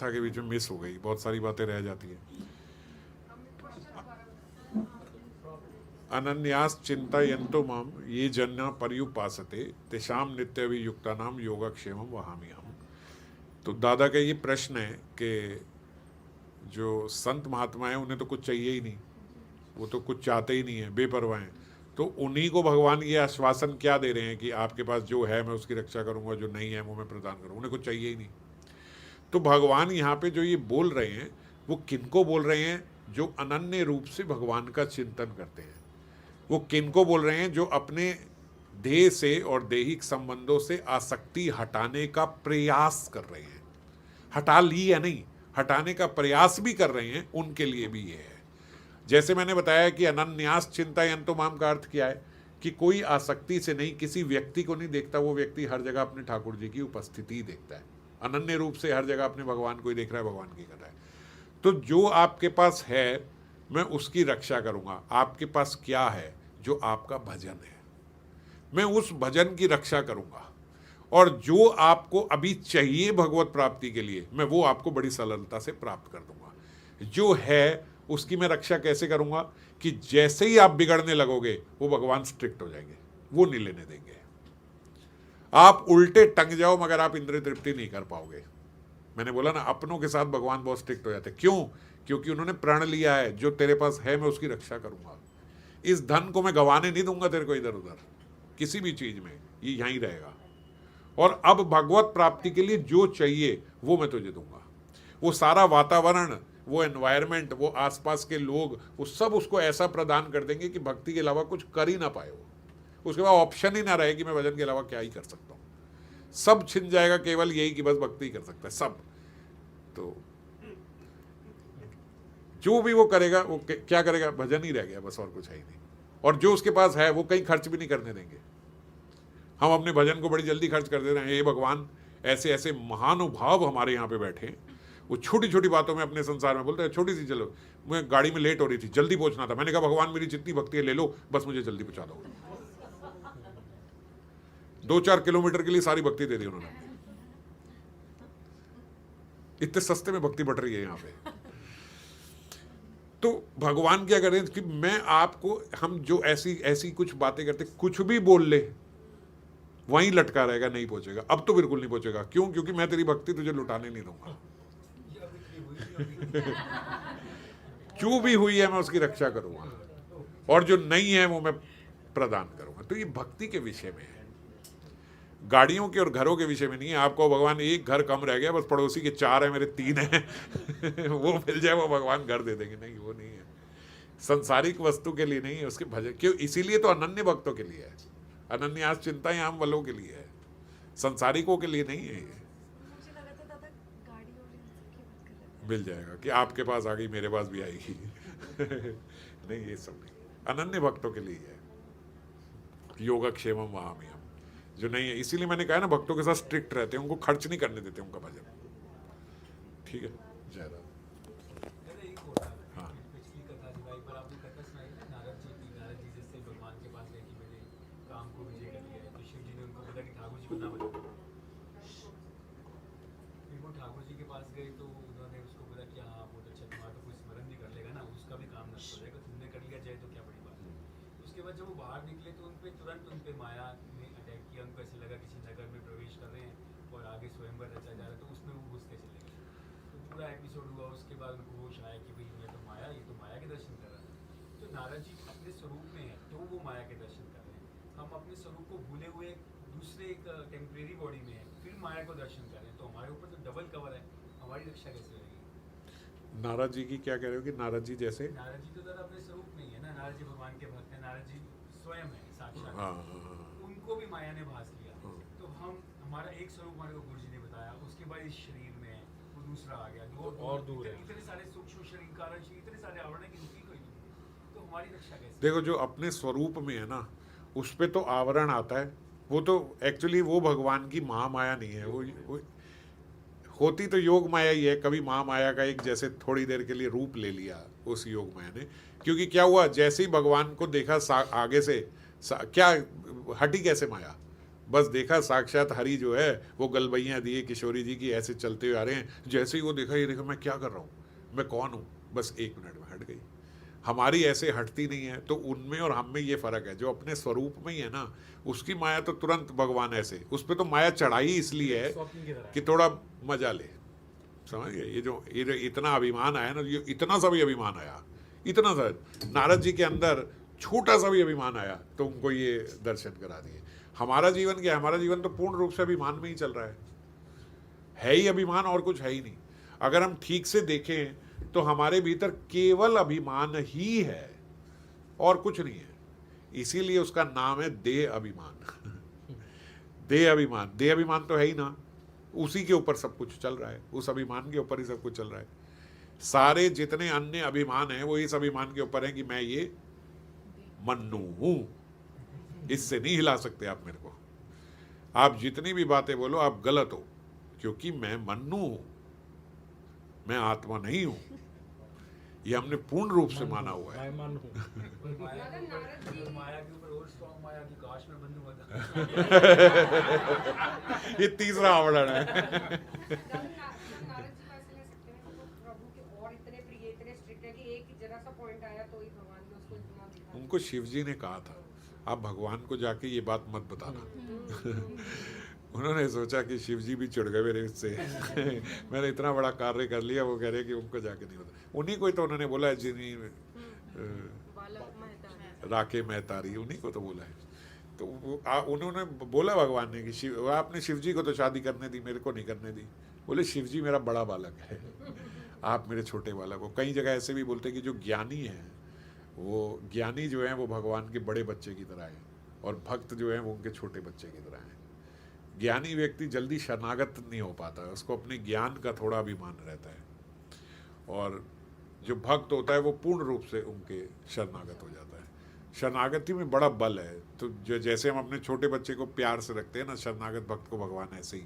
कथा के बीच में मिस हो गई, बहुत सारी बातें रह जाती हैं। अनन्यास चिंतयन्तो माम ये जना पर्युपासते तेषाम नित्यभियुक्तानाम योगक्षेमम वहाम्यहम्। तो दादा का ये प्रश्न है कि जो संत महात्मा हैं उन्हें तो कुछ चाहिए ही नहीं, वो तो कुछ चाहते ही नहीं है, बेपरवाह हैं। तो उन्हीं को भगवान ये आश्वासन क्या दे रहे हैं कि आपके पास जो है मैं उसकी रक्षा करूंगा, जो नहीं है वो मैं प्रदान करूंगा। उन्हें कुछ चाहिए ही नहीं। तो भगवान यहाँ पे जो ये बोल रहे हैं वो किनको बोल रहे हैं? जो अनन्य रूप से भगवान का चिंतन करते हैं। वो किनको बोल रहे हैं? जो अपने देह से और दैहिक संबंधों से आसक्ति हटाने का प्रयास कर रहे हैं। हटा ली या नहीं, हटाने का प्रयास भी कर रहे हैं, उनके लिए भी ये है। जैसे मैंने बताया कि अनन्यास चिंतयन्तो माम का अर्थ क्या है कि कोई आसक्ति से नहीं, किसी व्यक्ति को नहीं देखता, वो व्यक्ति हर जगह अपने ठाकुर जी की उपस्थिति देखता है, अनन्य रूप से हर जगह अपने भगवान को ही देख रहा है, भगवान की कर रहा है। तो जो आपके पास है मैं उसकी रक्षा करूंगा। आपके पास क्या है? जो आपका भजन है, मैं उस भजन की रक्षा करूंगा। और जो आपको अभी चाहिए भगवत प्राप्ति के लिए, मैं वो आपको बड़ी सरलता से प्राप्त कर दूंगा। जो है उसकी मैं रक्षा कैसे करूंगा कि जैसे ही आप बिगड़ने लगोगे वो भगवान स्ट्रिक्ट हो जाएंगे, वो नहीं लेने देंगे। आप उल्टे टंग जाओ मगर आप इंद्रिय तृप्ति नहीं कर पाओगे। मैंने बोला ना, अपनों के साथ भगवान बहुत स्ट्रिक्ट हो जाते हैं। क्यों? क्योंकि उन्होंने प्रण लिया है जो तेरे पास है मैं उसकी रक्षा करूंगा। इस धन को मैं गंवाने नहीं दूंगा तेरे को इधर उधर किसी भी चीज में, ये यहीं रहेगा। और अब भगवत प्राप्ति के लिए जो चाहिए वो मैं तुझे दूंगा। वो सारा वातावरण, वो एनवायरमेंट, वो आसपास के लोग, वो सब उसको ऐसा प्रदान कर देंगे कि भक्ति के अलावा कुछ कर ही ना पाए वो। उसके बाद ऑप्शन ही ना रहे कि मैं भजन के अलावा क्या ही कर सकता हूँ। सब छिन जाएगा, केवल यही कि बस भक्ति ही कर सकता है सब। तो जो भी वो करेगा वो क्या करेगा? भजन ही रह गया बस, और कुछ है ही नहीं। और जो उसके पास है वो कहीं खर्च भी नहीं करने देंगे। हम अपने भजन को बड़ी जल्दी खर्च कर दे रहे हैं। हे भगवान, ऐसे ऐसे महानुभाव हमारे यहाँ पे बैठे हैं, वो छोटी छोटी बातों में अपने संसार में बोलते हैं। छोटी सी, चलो मैं गाड़ी में लेट हो रही थी, जल्दी पहुंचना था, मैंने कहा भगवान मेरी जितनी भक्ति है ले लो, बस मुझे जल्दी पहुंचा दो। 2-4 किलोमीटर के लिए सारी भक्ति दे दी उन्होंने। इतने सस्ते में भक्ति बढ़ रही है यहाँ पे। तो भगवान क्या करें कि मैं आपको, हम जो ऐसी ऐसी कुछ बातें करते, कुछ भी बोल ले वहीं लटका रहेगा, नहीं पहुंचेगा। अब तो बिल्कुल नहीं पहुंचेगा। क्यों? क्योंकि मैं तेरी भक्ति तुझे लुटाने नहीं दूंगा। जो भी हुई है मैं उसकी रक्षा करूंगा, और जो नहीं है वो मैं प्रदान करूंगा। तो ये भक्ति के विषय में है, गाड़ियों के और घरों के विषय में नहीं है। आपको भगवान एक घर कम रह गया, बस पड़ोसी के 4 है, मेरे 3 है वो मिल जाए वो भगवान घर दे देंगे। नहीं, वो नहीं है। संसारिक वस्तु के लिए नहीं है, उसके भजन क्यों? इसीलिए तो अनन्य भक्तों के लिए है। अनन्यास चिंता आम वालों के लिए है, संसारिकों के लिए नहीं है। ये मिल जाएगा कि आपके पास आ गई मेरे पास भी आएगी नहीं, ये सब नहीं, अनन्य भक्तों के लिए है। योगक्षेमम वहाम्यहम्। जो नहीं है, इसीलिए मैंने कहा ना, भक्तों के साथ स्ट्रिक्ट रहते हैं, उनको खर्च नहीं करने देते उनका भजन। ठीक है, जय राम। हाँ, ठाकुर जी के पास गए तो उन्होंने उसको बोला कि हाँ बहुत अच्छा, तुम्हारा तो कोई स्मरण भी कर लेगा ना, उसका भी काम नष्ट हो जाएगा, तुमने कर लिया जाए तो क्या बड़ी बात है। उसके बाद जब वो बाहर निकले तो उनपे तुरंत उनपे माया ने अटैक किया। उनको ऐसे लगा किसी नगर में प्रवेश कर रहे हैं और आगे स्वयंवर रचा जा रहा है, तो उसमें वो घुसते चले गए। तो पूरा एपिसोड हुआ। उसके बाद उनको होश आया कि भाई ये तो माया, ये तो माया के दर्शन कर रहा है। तो नारद जी अपने स्वरूप में है तो वो माया के दर्शन कर रहे हैं। हम अपने स्वरूप को भूले हुए दूसरे एक टेम्परेरी बॉडी में है, फिर माया को दर्शन कर रहे हैं, तो हमारे ऊपर तो डबल कवर है, हमारी रक्षा कैसे होगी? नारद जी की क्या कह रहे हो कि नारद जी जैसे? नारद जी तो दादा अपने स्वरूप में ही है ना, नारद जी भगवान के भक्त हैं, नारद जी स्वयं है साक्षात। हाँ, उनको भी माया ने भास लिया। तो हम, हमारा एक स्वरूप हमारे को गुरु जी ने बताया, उसके बाद इस शरीर में है, वो दूसरा आ गया, दो और दूर है। इतने सारे सूक्ष्म शरीर, कारण शरीर, इतने सारे आवरण है कि उनकी कोई नहीं। तो हमारी रक्षा कैसे? देखो, जो अपने स्वरूप में है ना, उस पे तो आवरण आता है। वो तो एक्चुअली वो भगवान की महामाया नहीं है, वो होती तो योग माया ही है। कभी महामाया का एक जैसे थोड़ी देर के लिए रूप ले लिया उस योग माया ने। क्योंकि क्या हुआ, जैसे ही भगवान को देखा आगे से क्या हटी कैसे माया? बस देखा साक्षात हरि जो है वो गलबैयाँ दिए किशोरी जी की, ऐसे चलते हुए आ रहे हैं, जैसे ही वो देखा, ये देखा मैं क्या कर रहा हूँ, मैं कौन हूँ, बस 1 मिनट में हट गई। हमारी ऐसे हटती नहीं है। तो उनमें और हम में ये फ़र्क है, जो अपने स्वरूप में ही है ना, उसकी माया तो तुरंत भगवान ऐसे, उस पर तो माया चढ़ाई इसलिए है शॉकिंग की तरह कि थोड़ा मजा ले, समझ गए। ये जो इतना अभिमान आया ना, ये इतना सा भी अभिमान आया, इतना सा, नारद जी के अंदर छोटा सा भी अभिमान आया तो उनको ये दर्शन करा दिए। हमारा जीवन क्या है, हमारा जीवन तो पूर्ण रूप से अभिमान में ही चल रहा है ही अभिमान, और कुछ है ही नहीं। अगर हम ठीक से देखें तो हमारे भीतर केवल अभिमान ही है और कुछ नहीं है। इसीलिए उसका नाम है देह अभिमान। देह अभिमान, देह अभिमान तो है ही ना, उसी के ऊपर सब कुछ चल रहा है, उस अभिमान के ऊपर ही सब कुछ चल रहा है। सारे जितने अन्य अभिमान हैं वो इस अभिमान के ऊपर है कि मैं ये मन्नू हूं, इससे नहीं हिला सकते आप मेरे को। आप जितनी भी बातें बोलो आप गलत हो, क्योंकि मैं मन्नू हूं, मैं आत्मा नहीं हूं। ये हमने पूर्ण रूप से माना हुआ है। माया के ऊपर और स्ट्रॉन्ग माया की काश में बंधु होता। ये तीसरा आवरण है। उनको शिव जी ने कहा था आप भगवान को जाके ये बात मत बताना। उन्होंने सोचा कि शिव जी भी चिढ़ गए मेरे से। मैंने इतना बड़ा कार्य कर लिया, वो कह रहे कि उनको जाके नहीं बता। उन्हीं को ही तो उन्होंने बोला है, जिन्हीं राके मेहतारी, उन्हीं को तो बोला है। तो उन्होंने बोला भगवान ने कि शिव, आपने शिव जी को तो शादी करने दी, मेरे को नहीं करने दी। बोले शिव जी मेरा बड़ा बालक है, आप मेरे छोटे बालक हो। कई जगह ऐसे भी बोलते हैं कि जो ज्ञानी है, वो ज्ञानी जो है वो भगवान के बड़े बच्चे की तरह है, और भक्त जो है वो उनके छोटे बच्चे की तरह है। ज्ञानी व्यक्ति जल्दी शरणागत नहीं हो पाता है, उसको अपने ज्ञान का थोड़ा अभिमान रहता है, और जो भक्त होता है वो पूर्ण रूप से उनके शरणागत हो जाता है। शरणागति में बड़ा बल है। तो जो जैसे हम अपने छोटे बच्चे को प्यार से रखते हैं ना, शरणागत भक्त को भगवान ऐसे ही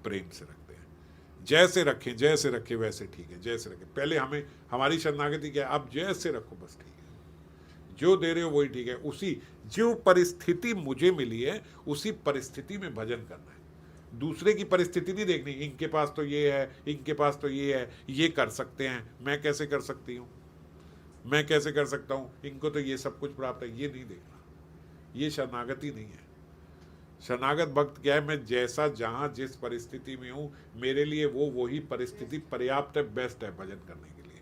प्रेम से रखते हैं। जैसे रखें वैसे ठीक है, जैसे रखें। पहले हमें, हमारी शरणागति क्या है, आप जैसे रखो बस ठीक है, जो दे रहे हो वही ठीक है। उसी जो परिस्थिति मुझे मिली है उसी परिस्थिति में भजन करना है। दूसरे की परिस्थिति नहीं देखनी, इनके पास तो ये है, इनके पास तो ये है, ये कर सकते हैं, मैं कैसे कर सकती हूँ, मैं कैसे कर सकता हूँ, इनको तो ये सब कुछ प्राप्त है, ये नहीं देखना। ये शरणागति नहीं है। शरणागत भक्त क्या है, मैं जैसा जहाँ जिस परिस्थिति में हूँ, मेरे लिए वो वही परिस्थिति पर्याप्त है, बेस्ट है भजन करने के लिए।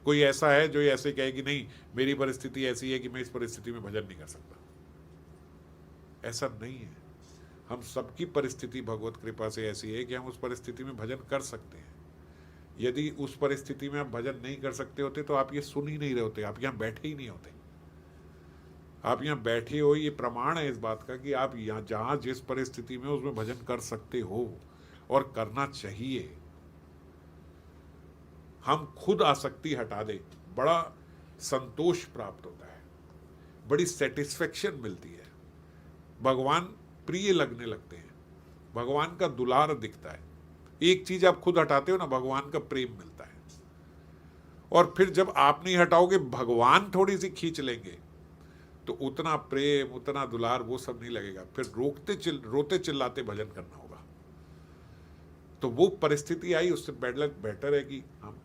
कोई ऐसा है जो ऐसे कहे कि नहीं मेरी परिस्थिति ऐसी है कि मैं इस परिस्थिति में भजन नहीं कर सकता, ऐसा नहीं है। हम सबकी परिस्थिति भगवत कृपा से ऐसी है कि हम उस परिस्थिति में भजन कर सकते हैं। यदि उस परिस्थिति में आप भजन नहीं कर सकते होते तो आप ये सुन ही नहीं रहे होते, आप यहाँ बैठे ही नहीं होते। आप यहाँ बैठे हो, ये प्रमाण है इस बात का कि आप यहाँ जहाँ जिस परिस्थिति में उसमें भजन कर सकते हो, और करना चाहिए। हम खुद आसक्ति हटा दे, बड़ा संतोष प्राप्त होता है, बड़ी सेटिस्फेक्शन मिलती है, भगवान प्रिय लगने लगते हैं, भगवान का दुलार दिखता है। एक चीज आप खुद हटाते हो ना, भगवान का प्रेम मिलता है। और फिर जब आप नहीं हटाओगे, भगवान थोड़ी सी खींच लेंगे, तो उतना प्रेम, उतना दुलार वो सब नहीं लगेगा। फिर रोते चिल्लाते भजन करना होगा। तो वो परिस्थिति आई, उससे बेटर है कि हम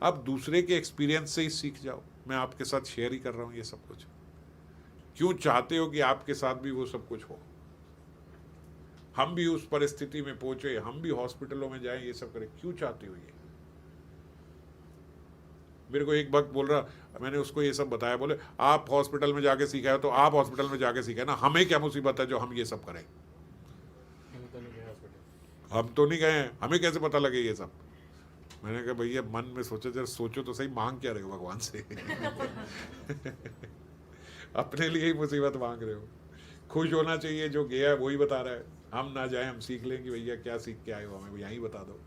अब दूसरे के एक्सपीरियंस से ही सीख जाओ। मैं आपके साथ शेयर ही कर रहा हूं ये सब कुछ। क्यों चाहते हो कि आपके साथ भी वो सब कुछ हो, हम भी उस परिस्थिति में पहुंचे, हम भी हॉस्पिटलों में जाएं, ये सब करें, क्यों चाहते हो ये? मेरे को एक वक्त बोल रहा, मैंने उसको ये सब बताया, बोले आप हॉस्पिटल में जाके सीखा है तो आप हॉस्पिटल में जाके सीखा है ना, हमें क्या मुसीबत है जो हम ये सब करें? हम तो नहीं गए हैं, हमें कैसे पता लगे ये सब? मैंने कहा भैया मन में सोचो, जरा सोचो तो सही, मांग क्या रहे हो भगवान से? अपने लिए ही मुसीबत मांग रहे हो। खुश होना चाहिए, जो गया है वही बता रहा है। हम ना जाए, हम सीख लेंगे भैया क्या सीख के आए हो, हमें यहीं बता दो।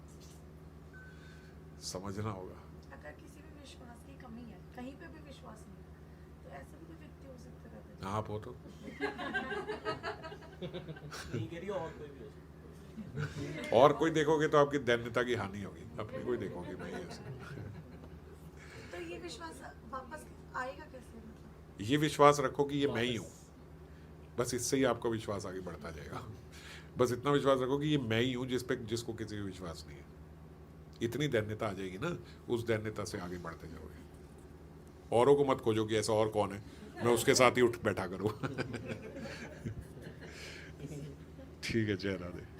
समझना होगा। अगर किसी भी विश्वास की कमी है, कहीं पे भी विश्वास नहीं है, तो ऐसा भी कोई व्यक्ति हो सकता है। आप हो तो और कोई देखोगे तो आपकी दैन्यता की हानि होगी, अपनी कोई देखोगे नहीं ऐसे। तो ये विश्वास वापस आएगा कैसे? ये विश्वास रखो कि ये मैं ही हूँ, बस इससे ही आपका विश्वास आगे बढ़ता जाएगा। बस इतना विश्वास रखो कि ये मैं ही हूँ जिसको किसी को विश्वास नहीं है। इतनी दैन्यता आ जाएगी ना, उस दैन्यता से आगे बढ़ते जाओगे। औरों को मत खोजो कि ऐसा और कौन है, मैं उसके साथ ही उठ बैठा करूँ। ठीक है, जय राधे।